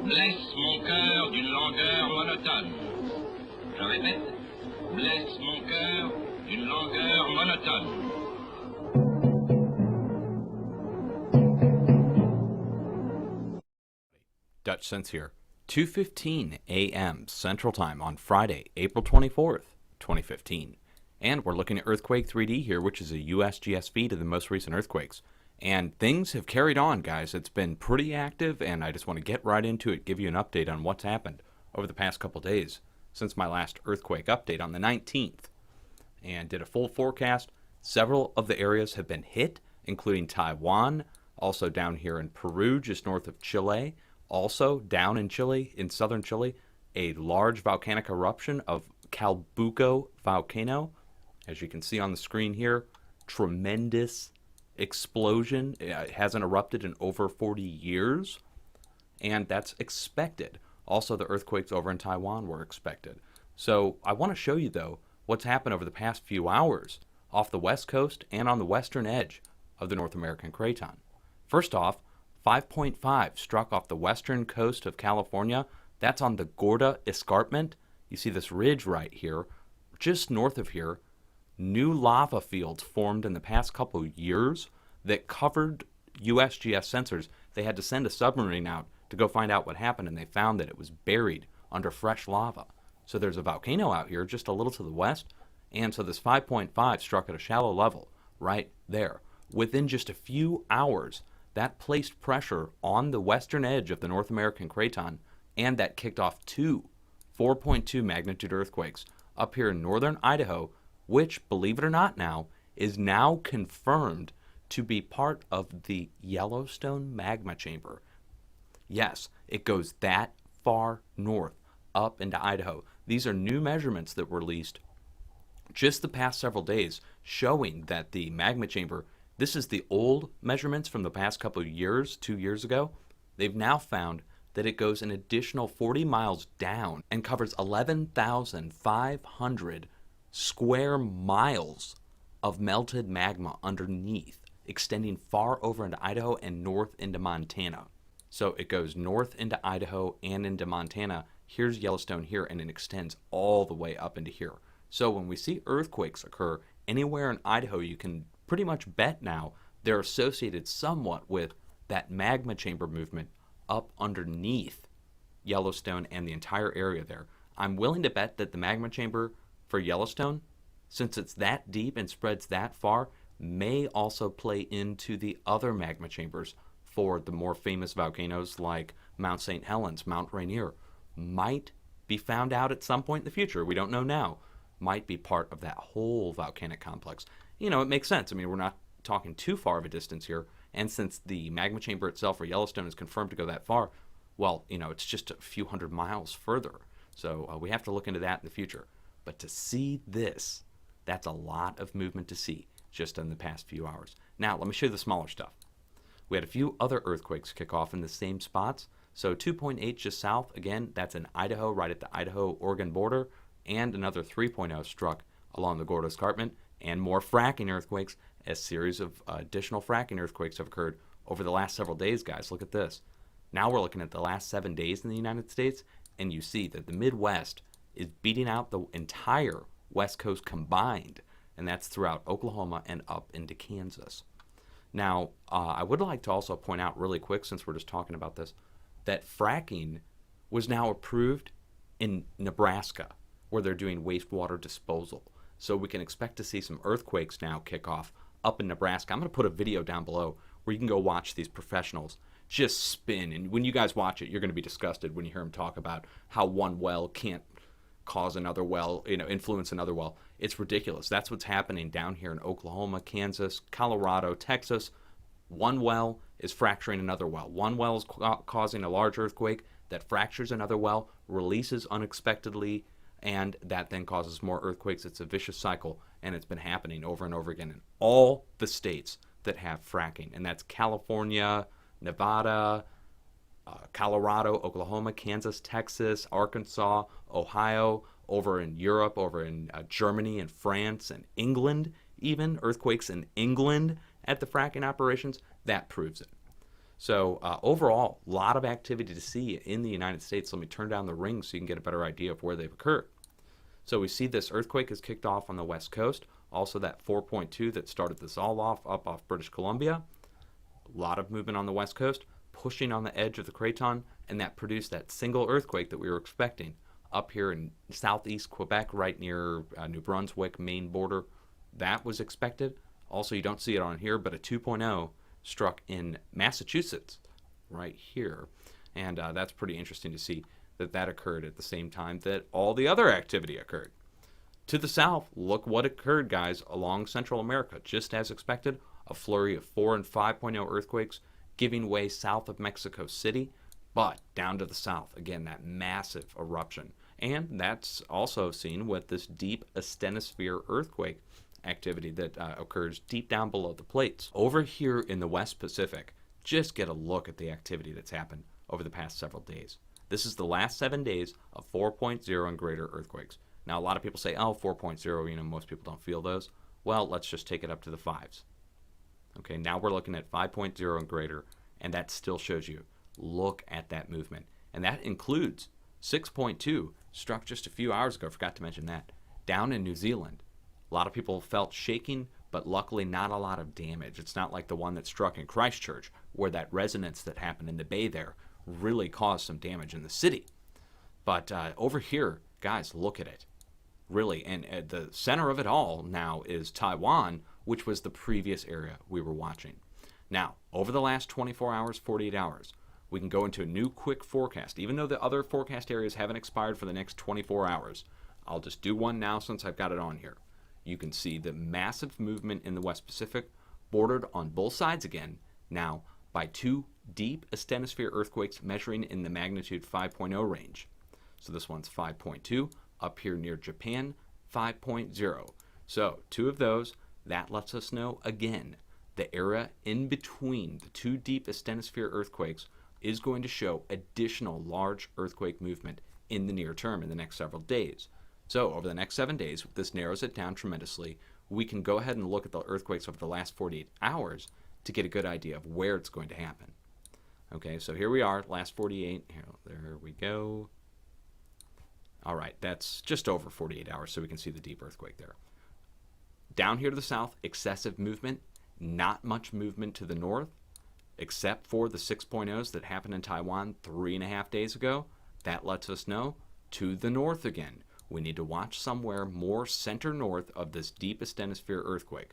blesse mon cœur d'une langueur monotone. Je répète, blesse mon cœur d'une langueur monotone. Dutch Sense here. 2:15 a.m. Central Time on Friday, April 24th, 2015. And we're looking at Earthquake 3D here, which is a USGS feed of the most recent earthquakes. And things have carried on, guys. It's been pretty active, and I just want to get right into it, give you an update on what's happened over the past couple days since my last earthquake update on the 19th. And did a full forecast. Several of the areas have been hit, including Taiwan, also down here in Peru, just north of Chile. Also, down in Chile, in southern Chile, a large volcanic eruption of Calbuco volcano. As you can see on the screen here, tremendous explosion. It hasn't erupted in over 40 years, and that's expected. Also, the earthquakes over in Taiwan were expected. So I want to show you, though, what's happened over the past few hours off the west coast and on the western edge of the North American craton. First off, 5.5 struck off the western coast of California. That's on the Gorda Escarpment. You see this ridge right here, just north of here. New lava fields formed in the past couple of years that covered USGS sensors. They had to send a submarine out to go find out what happened, and they found that it was buried under fresh lava. So there's a volcano out here just a little to the west, and so this 5.5 struck at a shallow level right there. Within just a few hours, that placed pressure on the western edge of the North American craton, and that kicked off two 4.2 magnitude earthquakes up here in northern Idaho, which, believe it or not now, is now confirmed to be part of the Yellowstone magma chamber. Yes, it goes that far north, up into Idaho. These are new measurements that were released just the past several days, showing that the magma chamber, this is the old measurements from the past couple of years, 2 years ago. They've now found that it goes an additional 40 miles down and covers 11,500 square miles of melted magma underneath, extending far over into Idaho and north into Montana. So it goes north into Idaho and into Montana. Here's Yellowstone here, and it extends all the way up into here. So when we see earthquakes occur anywhere in Idaho, you can pretty much bet now they're associated somewhat with that magma chamber movement up underneath Yellowstone and the entire area there. I'm willing to bet that the magma chamber for Yellowstone, since it's that deep and spreads that far, may also play into the other magma chambers for the more famous volcanoes like Mount St. Helens, Mount Rainier. Might be found out at some point in the future. We don't know now. Might be part of that whole volcanic complex. You know, it makes sense. I mean, we're not talking too far of a distance here. And since the magma chamber itself for Yellowstone is confirmed to go that far, well, you know, it's just a few hundred miles further. So we have to look into that in the future. But to see this, that's a lot of movement to see just in the past few hours. Now, let me show you the smaller stuff. We had a few other earthquakes kick off in the same spots. So 2.8 just south, again, that's in Idaho, right at the Idaho-Oregon border, and another 3.0 struck along the Gorda Escarpment, and more fracking earthquakes. A series of additional fracking earthquakes have occurred over the last several days, guys. Look at this. Now we're looking at the last 7 days in the United States, and you see that the Midwest is beating out the entire West Coast combined, and that's throughout Oklahoma and up into Kansas. Now, I would like to also point out really quick, since we're just talking about this, that fracking was now approved in Nebraska, where they're doing wastewater disposal. So we can expect to see some earthquakes now kick off up in Nebraska. I'm going to put a video down below where you can go watch these professionals just spin. And when you guys watch it, you're going to be disgusted when you hear them talk about how one well can't cause another well, influence another well. It's ridiculous. That's what's happening down here in Oklahoma, Kansas, Colorado, Texas. One well is fracturing another well. One well is causing a large earthquake that fractures another well, releases unexpectedly, and that then causes more earthquakes. It's a vicious cycle, and it's been happening over and over again in all the states that have fracking, and that's California, Nevada, Colorado, Oklahoma, Kansas, Texas, Arkansas, Ohio, over in Europe, over in Germany and France and England, even earthquakes in England at the fracking operations. That proves it. So overall, a lot of activity to see in the United States. Let me turn down the ring so you can get a better idea of where they've occurred. So we see this earthquake is kicked off on the west coast. Also that 4.2 that started this all off up off British Columbia. A lot of movement on the west coast, pushing on the edge of the craton, and that produced that single earthquake that we were expecting up here in southeast Quebec, right near New Brunswick, Maine border. That was expected. Also, you don't see it on here, but a 2.0 struck in Massachusetts right here. And that's pretty interesting to see that that occurred at the same time that all the other activity occurred. To the south, look what occurred, guys, along Central America. Just as expected, a flurry of 4 and 5.0 earthquakes giving way south of Mexico City, but down to the south, again, that massive eruption. And that's also seen with this deep asthenosphere earthquake activity that occurs deep down below the plates. Over here in the West Pacific, just get a look at the activity that's happened over the past several days. This is the last 7 days of 4.0 and greater earthquakes. Now, a lot of people say, oh, 4.0, most people don't feel those. Well, let's just take it up to the 5s. Okay, now we're looking at 5.0 and greater, and that still shows you, look at that movement. And that includes 6.2, struck just a few hours ago, forgot to mention that, down in New Zealand. A lot of people felt shaking, but luckily not a lot of damage. It's not like the one that struck in Christchurch, where that resonance that happened in the bay there really caused some damage in the city. But over here, guys, look at it. Really, and at the center of it all now is Taiwan, which was the previous area we were watching. Now, over the last 24 hours, 48 hours, we can go into a new quick forecast. Even though the other forecast areas haven't expired for the next 24 hours, I'll just do one now since I've got it on here. You can see the massive movement in the West Pacific, bordered on both sides again, now by 2 deep asthenosphere earthquakes measuring in the magnitude 5.0 range. So this one's 5.2, up here near Japan, 5.0. So 2 of those, that lets us know, again, the area in between the 2 deep asthenosphere earthquakes is going to show additional large earthquake movement in the near term, in the next several days. So over the next 7 days, this narrows it down tremendously. We can go ahead and look at the earthquakes over the last 48 hours to get a good idea of where it's going to happen. Okay, so here we are, last 48. Here, there we go. All right, that's just over 48 hours, so we can see the deep earthquake there. Down here to the south, excessive movement. Not much movement to the north, except for the 6.0s that happened in Taiwan 3.5 days ago. That lets us know to the north again. We need to watch somewhere more center north of this deep asthenosphere earthquake.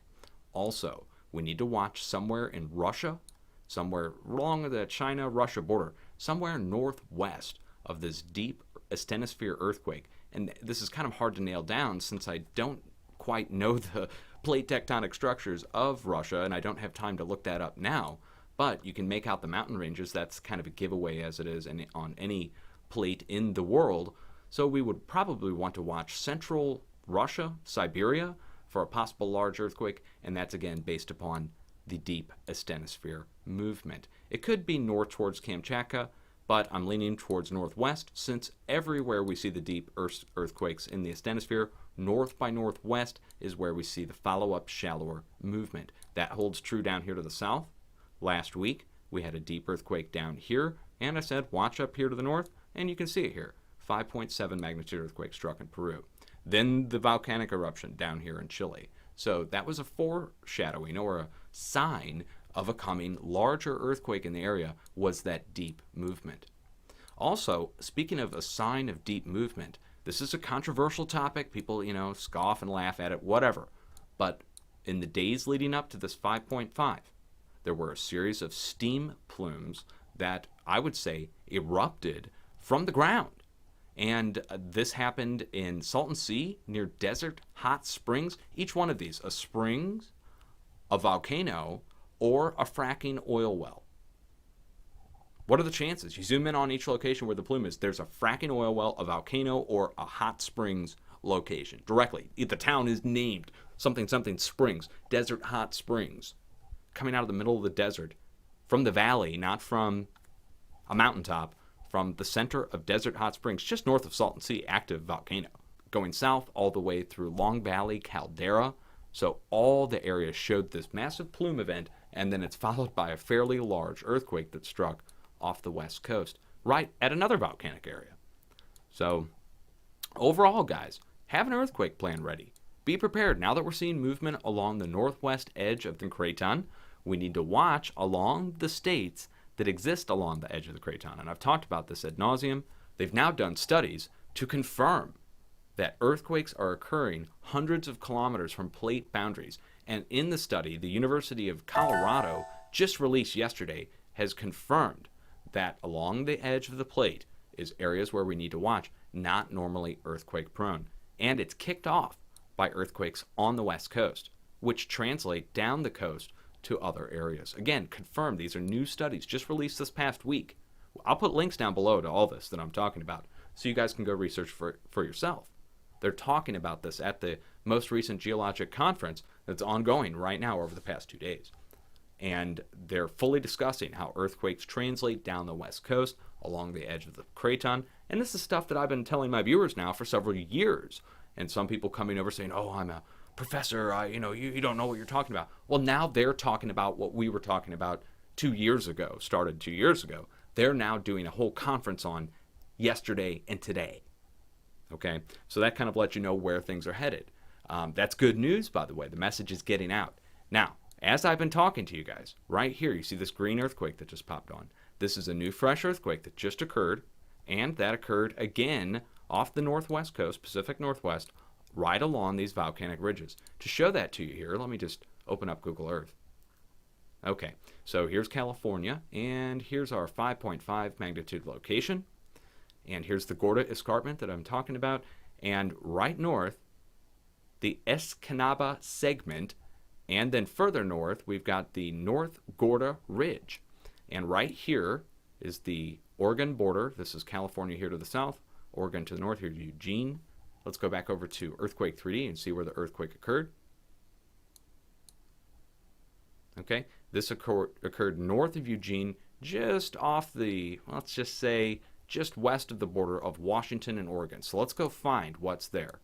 Also, we need to watch somewhere in Russia, somewhere along the China-Russia border, somewhere northwest of this deep asthenosphere earthquake. And this is kind of hard to nail down since I don't quite know the plate tectonic structures of Russia, and I don't have time to look that up now. But you can make out the mountain ranges. That's kind of a giveaway as it is on any plate in the world. So we would probably want to watch central Russia, Siberia, for a possible large earthquake, and that's again based upon the deep asthenosphere movement. It could be north towards Kamchatka, but I'm leaning towards northwest since everywhere we see the deep earthquakes in the asthenosphere, north by northwest is where we see the follow-up shallower movement. That holds true down here to the south. Last week, we had a deep earthquake down here, and I said watch up here to the north, and you can see it here. 5.7 magnitude earthquake struck in Peru. Then the volcanic eruption down here in Chile. So that was a foreshadowing or a sign of a coming larger earthquake in the area was that deep movement. Also, speaking of a sign of deep movement, this is a controversial topic. People, scoff and laugh at it, whatever. But in the days leading up to this 5.5, there were a series of steam plumes that I would say erupted from the ground. And this happened in Salton Sea near Desert Hot Springs. Each one of these, a springs, a volcano, or a fracking oil well. What are the chances? You zoom in on each location where the plume is. There's a fracking oil well, a volcano, or a hot springs location. Directly. The town is named something springs. Desert Hot Springs. Coming out of the middle of the desert. From the valley, not from a mountaintop. From the center of Desert Hot Springs, just north of Salton Sea, active volcano. Going south all the way through Long Valley, Caldera. So all the areas showed this massive plume event, and then it's followed by a fairly large earthquake that struck off the west coast, right at another volcanic area. So, overall, guys, have an earthquake plan ready. Be prepared. Now that we're seeing movement along the northwest edge of the craton, we need to watch along the states that exist along the edge of the craton. And I've talked about this ad nauseum. They've now done studies to confirm that earthquakes are occurring hundreds of kilometers from plate boundaries. And in the study, the University of Colorado, just released yesterday, has confirmed that along the edge of the plate is areas where we need to watch, not normally earthquake prone. And it's kicked off by earthquakes on the west coast, which translate down the coast to other areas. Again, confirmed. These are new studies just released this past week. I'll put links down below to all this that I'm talking about so you guys can go research for yourself. They're talking about this at the most recent geologic conference that's ongoing right now over the past 2 days. And they're fully discussing how earthquakes translate down the west coast along the edge of the craton. And this is stuff that I've been telling my viewers now for several years. And some people coming over saying, oh, I'm a professor, you don't know what you're talking about. Well, now they're talking about what we were talking about 2 years ago, started 2 years ago. They're now doing a whole conference on yesterday and today. Okay, so that kind of lets you know where things are headed. That's good news, by the way. The message is getting out. Now, as I've been talking to you guys, right here, you see this green earthquake that just popped on. This is a new fresh earthquake that just occurred, and that occurred again off the northwest coast, Pacific Northwest, right along these volcanic ridges. To show that to you here, let me just open up Google Earth. Okay, so here's California, and here's our 5.5 magnitude location. And here's the Gorda Escarpment that I'm talking about. And right north, the Escanaba segment. And then further north, we've got the North Gorda Ridge. And right here is the Oregon border. This is California here to the south. Oregon to the north. Here's Eugene. Let's go back over to Earthquake 3D and see where the earthquake occurred. Okay, this occurred north of Eugene, just off the, let's just say, just west of the border of Washington and Oregon. So let's go find what's there.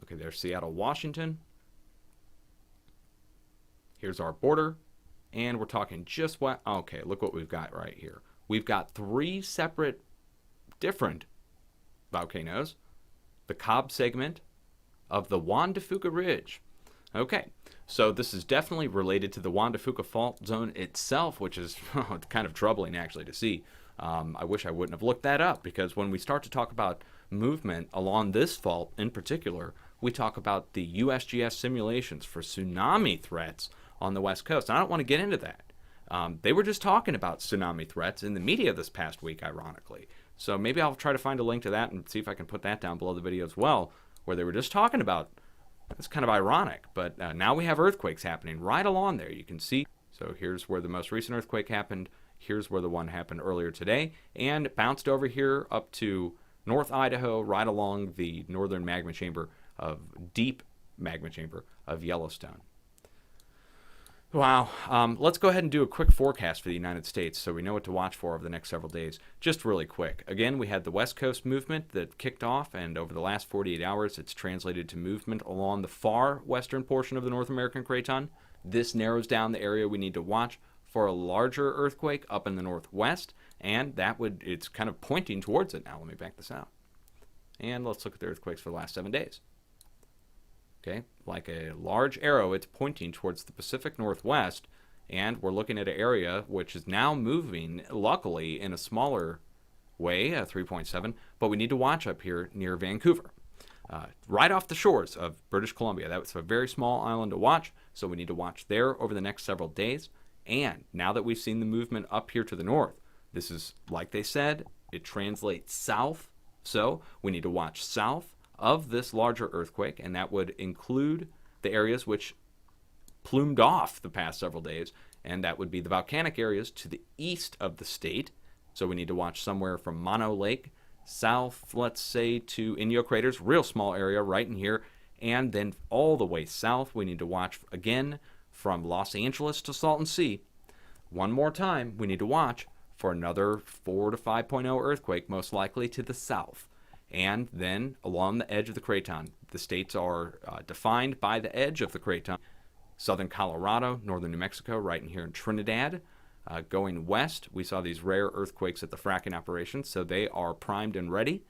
Okay, there's Seattle, Washington. Here's our border. And we're talking just what, okay, look what we've got right here. We've got 3 separate different volcanoes. The Cobb segment of the Juan de Fuca Ridge. Okay, so this is definitely related to the Juan de Fuca fault zone itself, which is kind of troubling actually to see. I wish I wouldn't have looked that up, because when we start to talk about movement along this fault in particular, we talk about the USGS simulations for tsunami threats on the west coast. And I don't want to get into that. They were just talking about tsunami threats in the media this past week, ironically. So maybe I'll try to find a link to that and see if I can put that down below the video as well, where they were just talking about. It's kind of ironic, but now we have earthquakes happening right along there. You can see. So here's where the most recent earthquake happened. Here's where the one happened earlier today, and bounced over here up to North Idaho, right along the northern magma chamber deep magma chamber of Yellowstone. Wow. Let's go ahead and do a quick forecast for the United States so we know what to watch for over the next several days. Just really quick. Again, we had the West Coast movement that kicked off, and over the last 48 hours, it's translated to movement along the far western portion of the North American craton. This narrows down the area we need to watch for a larger earthquake up in the northwest, and it's kind of pointing towards it now. Let me back this out. And let's look at the earthquakes for the last 7 days. Okay, like a large arrow, it's pointing towards the Pacific Northwest, and we're looking at an area which is now moving, luckily, in a smaller way, 3.7, but we need to watch up here near Vancouver, right off the shores of British Columbia. That's a very small island to watch, so we need to watch there over the next several days. And now that we've seen the movement up here to the north, this is, like they said, it translates south, so we need to watch south of this larger earthquake, and that would include the areas which plumed off the past several days, and that would be the volcanic areas to the east of the state. So we need to watch somewhere from Mono Lake south, let's say, to Inyo Craters, real small area right in here, and then all the way south we need to watch again from Los Angeles to Salton Sea. One more time, we need to watch for another 4 to 5.0 earthquake, most likely to the south. And then along the edge of the craton, the states are defined by the edge of the craton. southern Colorado, northern New Mexico, right in here in Trinidad. Going west, we saw these rare earthquakes at the fracking operation, so they are primed and ready.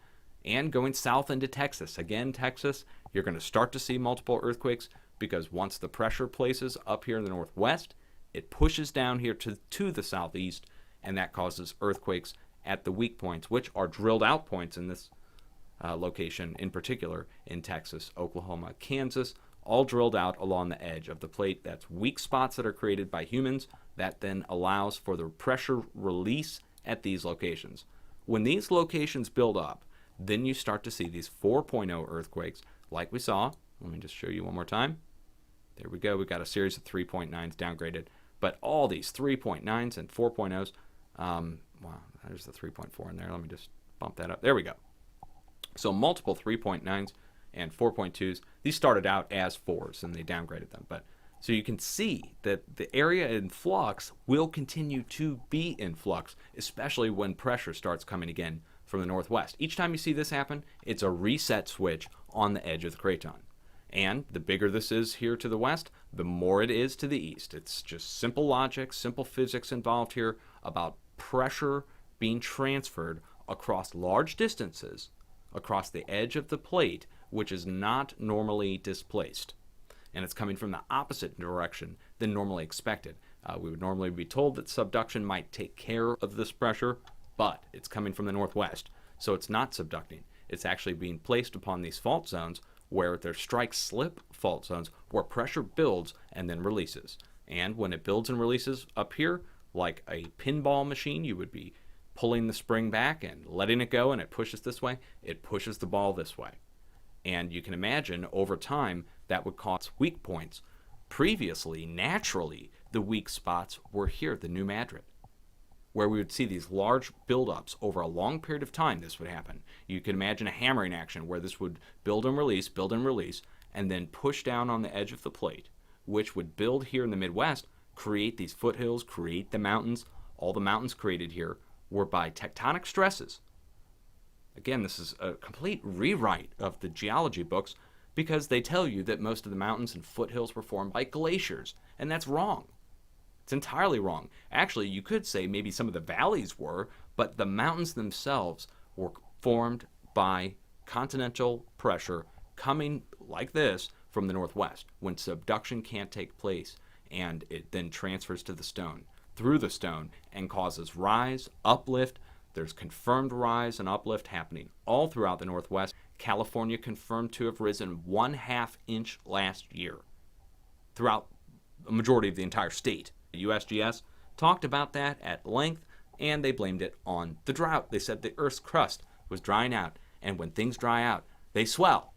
And going south into Texas. Again, Texas, you're going to start to see multiple earthquakes because once the pressure places up here in the northwest, it pushes down here to the southeast, and that causes earthquakes at the weak points, which are drilled out points in this location, in particular in Texas, Oklahoma, Kansas, all drilled out along the edge of the plate. That's weak spots that are created by humans that then allows for the pressure release at these locations. When these locations build up, then you start to see these 4.0 earthquakes like we saw. Let me just show you one more time. There we go. We got a series of 3.9s downgraded. But all these 3.9s and 4.0s, wow, there's the 3.4 in there. Let me just bump that up. There we go. So multiple 3.9s and 4.2s. These started out as 4s and they downgraded them. But so you can see that the area in flux will continue to be in flux, especially when pressure starts coming again from the northwest. Each time you see this happen, it's a reset switch on the edge of the craton. And the bigger this is here to the west, the more it is to the east. It's just simple logic, simple physics involved here about pressure being transferred across large distances across the edge of the plate, which is not normally displaced. And it's coming from the opposite direction than normally expected. We would normally be told that subduction might take care of this pressure, but it's coming from the northwest, so it's not subducting. It's actually being placed upon these fault zones where they're strike-slip fault zones where pressure builds and then releases. And when it builds and releases up here, like a pinball machine, you would be pulling the spring back and letting it go, and it pushes this way, it pushes the ball this way. And you can imagine over time that would cause weak points. Previously, naturally, the weak spots were here, the New Madrid, where we would see these large buildups over a long period of time. This would happen. You can imagine a hammering action where this would build and release, and then push down on the edge of the plate, which would build here in the Midwest, create these foothills, create the mountains. All the mountains created here were by tectonic stresses. Again, this is a complete rewrite of the geology books because they tell you that most of the mountains and foothills were formed by glaciers, and that's wrong. It's entirely wrong. Actually, you could say maybe some of the valleys were, but the mountains themselves were formed by continental pressure coming like this from the northwest when subduction can't take place, and it then transfers to the stone, through the stone, and causes rise, uplift. There's confirmed rise and uplift happening all throughout the northwest. California confirmed to have risen 1/2 inch last year throughout a majority of the entire state. The USGS talked about that at length, and they blamed it on the drought. They said the Earth's crust was drying out, and when things dry out, they swell.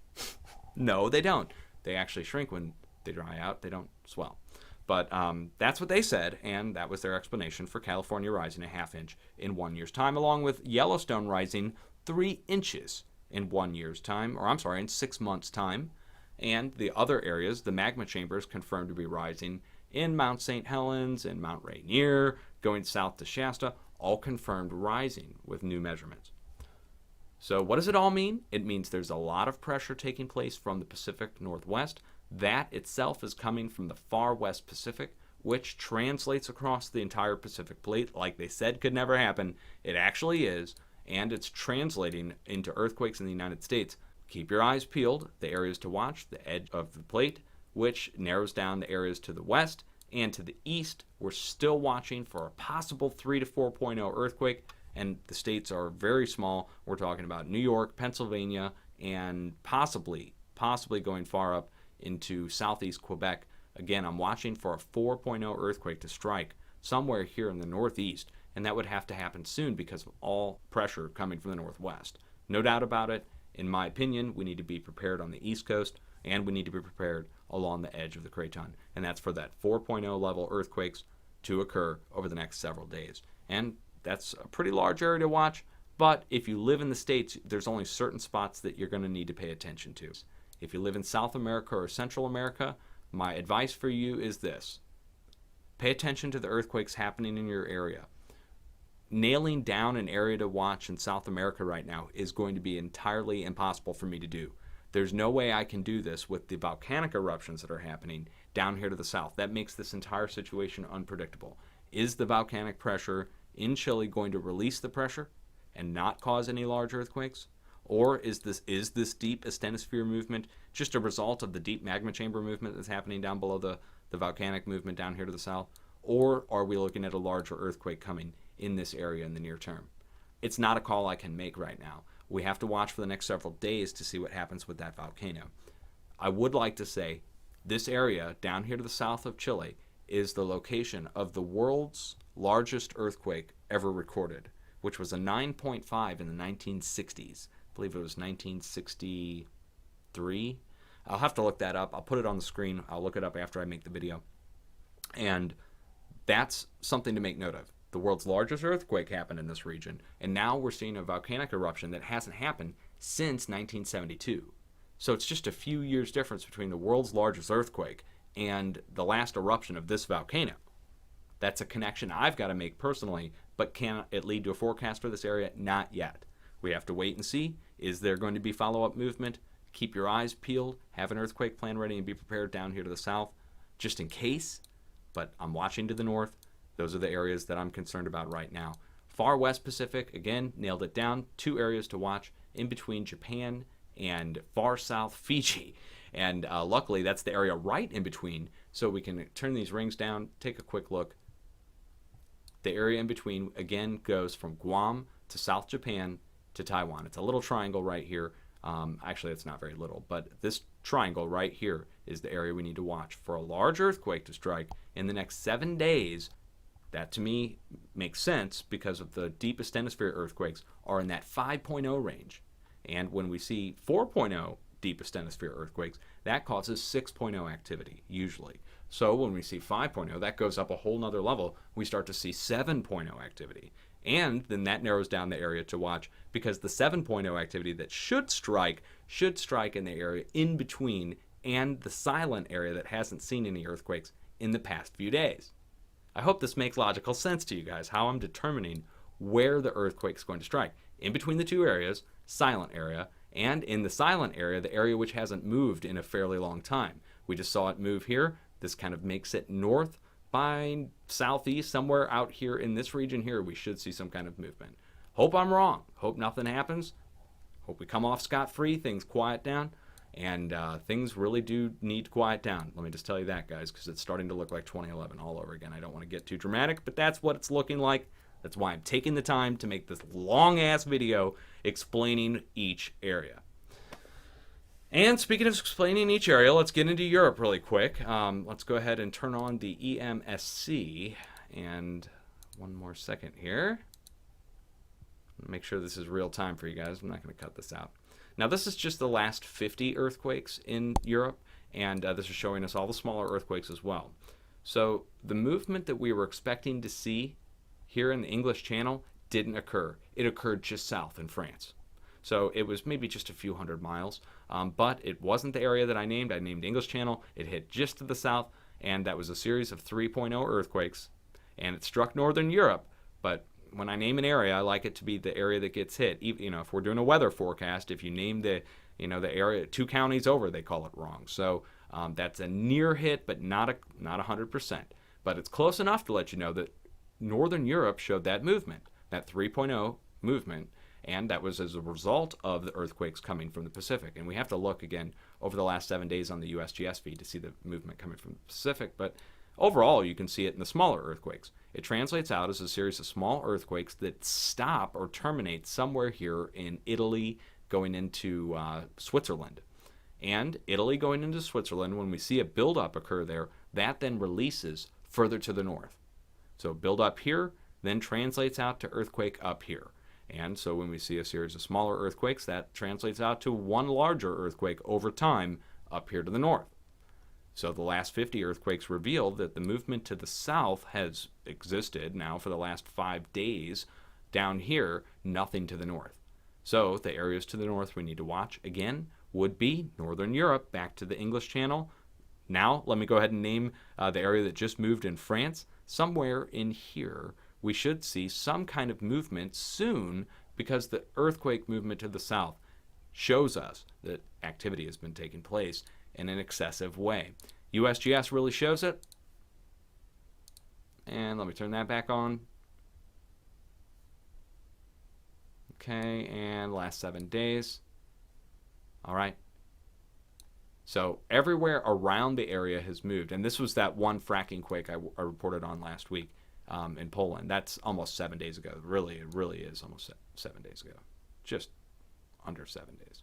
No, they don't. They actually shrink when they dry out. They don't swell. But that's what they said, and that was their explanation for California rising 1/2 inch in 1 year's time, along with Yellowstone rising 3 inches in 1 year's time, in 6 months' time. And the other areas, the magma chambers, confirmed to be rising in Mount St. Helens and Mount Rainier, going south to Shasta, all confirmed rising with new measurements. So what does it all mean? It means there's a lot of pressure taking place from the Pacific Northwest. That itself is coming from the far west Pacific, which translates across the entire Pacific plate like they said could never happen. It actually is, and it's translating into earthquakes in the United States. Keep your eyes peeled. The areas to watch, the edge of the plate, which narrows down the areas to the west and to the east. We're still watching for a possible 3 to 4.0 earthquake, and the states are very small. We're talking about New York, Pennsylvania, and possibly going far up into southeast Quebec. Again, I'm watching for a 4.0 earthquake to strike somewhere here in the northeast, and that would have to happen soon because of all pressure coming from the northwest. No doubt about it. In my opinion, we need to be prepared on the east coast, and we need to be prepared along the edge of the craton, and that's for that 4.0 level earthquakes to occur over the next several days. And that's a pretty large area to watch, but if you live in the States, there's only certain spots that you're going to need to pay attention to. If you live in South America or Central America, my advice for you is this. Pay attention to the earthquakes happening in your area. Nailing down an area to watch in South America right now is going to be entirely impossible for me to do. There's no way I can do this with the volcanic eruptions that are happening down here to the south. That makes this entire situation unpredictable. Is the volcanic pressure in Chile going to release the pressure and not cause any large earthquakes? Or is this deep asthenosphere movement just a result of the deep magma chamber movement that's happening down below the volcanic movement down here to the south? Or are we looking at a larger earthquake coming in this area in the near term? It's not a call I can make right now. We have to watch for the next several days to see what happens with that volcano. I would like to say this area down here to the south of Chile is the location of the world's largest earthquake ever recorded, which was a 9.5 in the 1960s. I believe it was 1963. I'll have to look that up. I'll put it on the screen. I'll look it up after I make the video. And that's something to make note of. The world's largest earthquake happened in this region, and now we're seeing a volcanic eruption that hasn't happened since 1972. So it's just a few years difference between the world's largest earthquake and the last eruption of this volcano. That's a connection I've got to make personally, but can it lead to a forecast for this area? Not yet. We have to wait and see. Is there going to be follow-up movement? Keep your eyes peeled, have an earthquake plan ready, and be prepared down here to the south, just in case. But I'm watching to the north. Those are the areas that I'm concerned about right now. Far West Pacific, again, nailed it down. 2 areas to watch in between Japan and far south Fiji. And luckily, that's the area right in between, so we can turn these rings down, take a quick look. The area in between, again, goes from Guam to South Japan to Taiwan. It's a little triangle right here. Actually, it's not very little, but this triangle right here is the area we need to watch for a large earthquake to strike in the next 7 days. That, to me, makes sense because of the deep asthenosphere earthquakes are in that 5.0 range. And when we see 4.0 deep asthenosphere earthquakes, that causes 6.0 activity, usually. So when we see 5.0, that goes up a whole nother level. We start to see 7.0 activity. And then that narrows down the area to watch because the 7.0 activity that should strike in the area in between and the silent area that hasn't seen any earthquakes in the past few days. I hope this makes logical sense to you guys, how I'm determining where the earthquake's going to strike. In between the 2 areas, silent area, and in the silent area, the area which hasn't moved in a fairly long time. We just saw it move here. This kind of makes it north by southeast, somewhere out here in this region here, we should see some kind of movement. Hope I'm wrong. Hope nothing happens. Hope we come off scot-free, things quiet down. And things really do need to quiet down. Let me just tell you that, guys, because it's starting to look like 2011 all over again. I don't want to get too dramatic, but that's what it's looking like. That's why I'm taking the time to make this long-ass video explaining each area. And speaking of explaining each area, let's get into Europe really quick. Let's go ahead and turn on the EMSC. And one more second here. Make sure this is real time for you guys. I'm not going to cut this out. Now, this is just the last 50 earthquakes in Europe, and this is showing us all the smaller earthquakes as well. So the movement that we were expecting to see here in the English Channel didn't occur. It occurred just south in France. So it was maybe just a few hundred miles, but it wasn't the area that I named. I named English Channel. It hit just to the south, and that was a series of 3.0 earthquakes, and it struck northern Europe, but when I name an area, I like it to be the area that gets hit. You know, if we're doing a weather forecast, if you name the area 2 counties over, they call it wrong. So that's a near hit, but not 100%. But it's close enough to let you know that Northern Europe showed that movement, that 3.0 movement, and that was as a result of the earthquakes coming from the Pacific. And we have to look again over the last 7 days on the USGS feed to see the movement coming from the Pacific. But overall, you can see it in the smaller earthquakes. It translates out as a series of small earthquakes that stop or terminate somewhere here in Italy going into Switzerland. And Italy going into Switzerland, when we see a buildup occur there, that then releases further to the north. So buildup here then translates out to earthquake up here. And so when we see a series of smaller earthquakes, that translates out to one larger earthquake over time up here to the north. So the last 50 earthquakes revealed that the movement to the south has existed now for the last 5 days. Down here, nothing to the north. So the areas to the north we need to watch, again, would be Northern Europe, back to the English Channel. Now, let me go ahead and name the area that just moved in France. Somewhere in here, we should see some kind of movement soon because the earthquake movement to the south shows us that activity has been taking place in an excessive way. USGS really shows it. And let me turn that back on. Okay, and last 7 days. All right. So everywhere around the area has moved. And this was that one fracking quake I reported on last week in Poland. That's almost 7 days ago. It really is almost 7 days ago. Just under 7 days.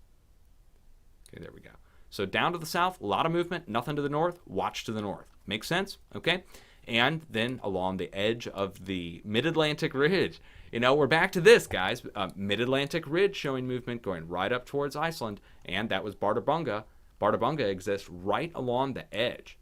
Okay, there we go. So down to the south, a lot of movement. Nothing to the north. Watch to the north. Makes sense? Okay. And then along the edge of the Mid-Atlantic Ridge. You know, we're back to this, guys. Mid-Atlantic Ridge showing movement going right up towards Iceland. And that was Bartabunga. Bartabunga exists right along the edge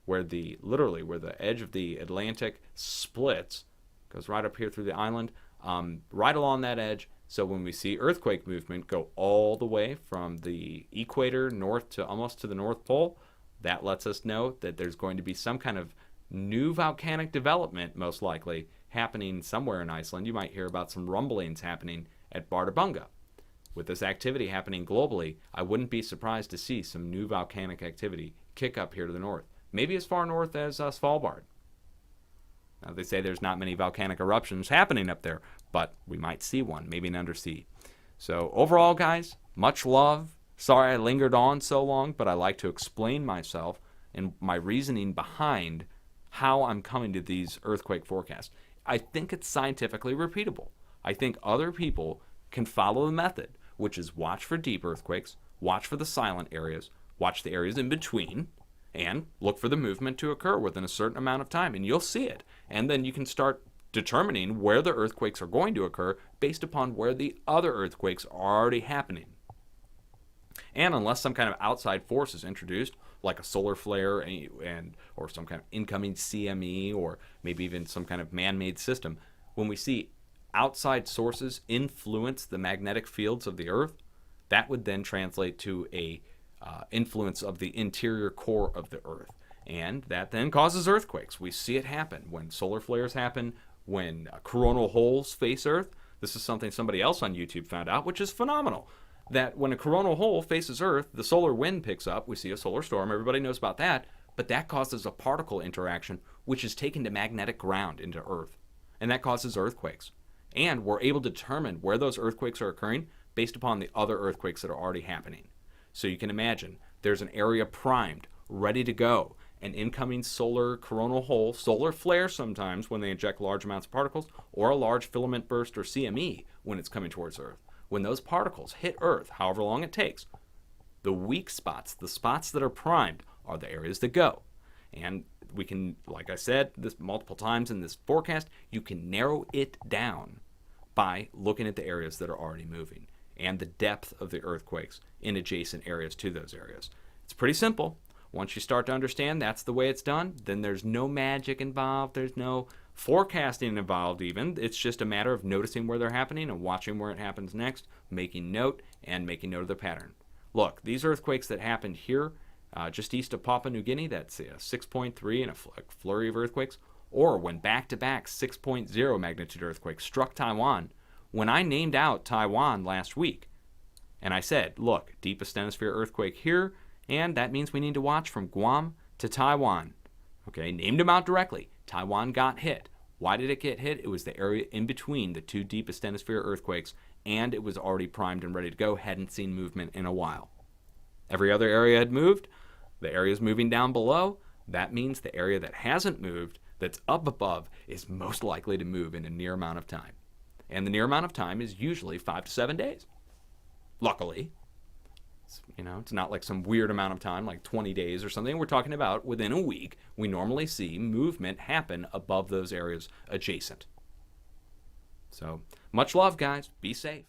where literally where the edge of the Atlantic splits. Goes right up here through the island. Right along that edge. So when we see earthquake movement go all the way from the equator north to almost to the North Pole, that lets us know that there's going to be some kind of new volcanic development, most likely, happening somewhere in Iceland. You might hear about some rumblings happening at Bartabunga. With this activity happening globally, I wouldn't be surprised to see some new volcanic activity kick up here to the north. Maybe as far north as Svalbard. Now, they say there's not many volcanic eruptions happening up there, but we might see one, maybe an undersea. So overall, guys, much love. Sorry I lingered on so long, but I like to explain myself and my reasoning behind how I'm coming to these earthquake forecasts. I think it's scientifically repeatable. I think other people can follow the method, which is watch for deep earthquakes, watch for the silent areas, watch the areas in between, and look for the movement to occur within a certain amount of time, and you'll see it. And then you can start determining where the earthquakes are going to occur based upon where the other earthquakes are already happening. And unless some kind of outside force is introduced, like a solar flare or some kind of incoming CME or maybe even some kind of man-made system, when we see outside sources influence the magnetic fields of the Earth, that would then translate to a influence of the interior core of the Earth. And that then causes earthquakes. We see it happen when solar flares happen, when coronal holes face Earth. This is something somebody else on YouTube found out, which is phenomenal. That when a coronal hole faces Earth, the solar wind picks up. We see a solar storm. Everybody knows about that. But that causes a particle interaction, which is taken to magnetic ground into Earth. And that causes earthquakes. And we're able to determine where those earthquakes are occurring based upon the other earthquakes that are already happening. So you can imagine there's an area primed, ready to go. An incoming solar coronal hole, solar flare sometimes when they inject large amounts of particles, or a large filament burst or CME when it's coming towards Earth. When those particles hit Earth, however long it takes, the weak spots, the spots that are primed, are the areas that go. And we can, like I said this multiple times in this forecast, you can narrow it down by looking at the areas that are already moving and the depth of the earthquakes in adjacent areas to those areas. It's pretty simple. Once you start to understand that's the way it's done, then there's no magic involved. There's no forecasting involved even. It's just a matter of noticing where they're happening and watching where it happens next, making note, and making note of the pattern. Look, these earthquakes that happened here, just east of Papua New Guinea, that's 6.3 and a flurry of earthquakes, or when back-to-back 6.0 magnitude earthquakes struck Taiwan. When I named out Taiwan last week, and I said, look, deepest hemisphere earthquake here, and that means we need to watch from Guam to Taiwan. Okay, named them out directly. Taiwan got hit. Why did it get hit? It was the area in between the two deepest hemisphere earthquakes, and it was already primed and ready to go, hadn't seen movement in a while. Every other area had moved. The area's moving down below. That means the area that hasn't moved, that's up above, is most likely to move in a near amount of time. And the near amount of time is usually 5 to 7 days. Luckily, it's not like some weird amount of time, like 20 days or something. We're talking about within a week, we normally see movement happen above those areas adjacent. So, much love, guys. Be safe.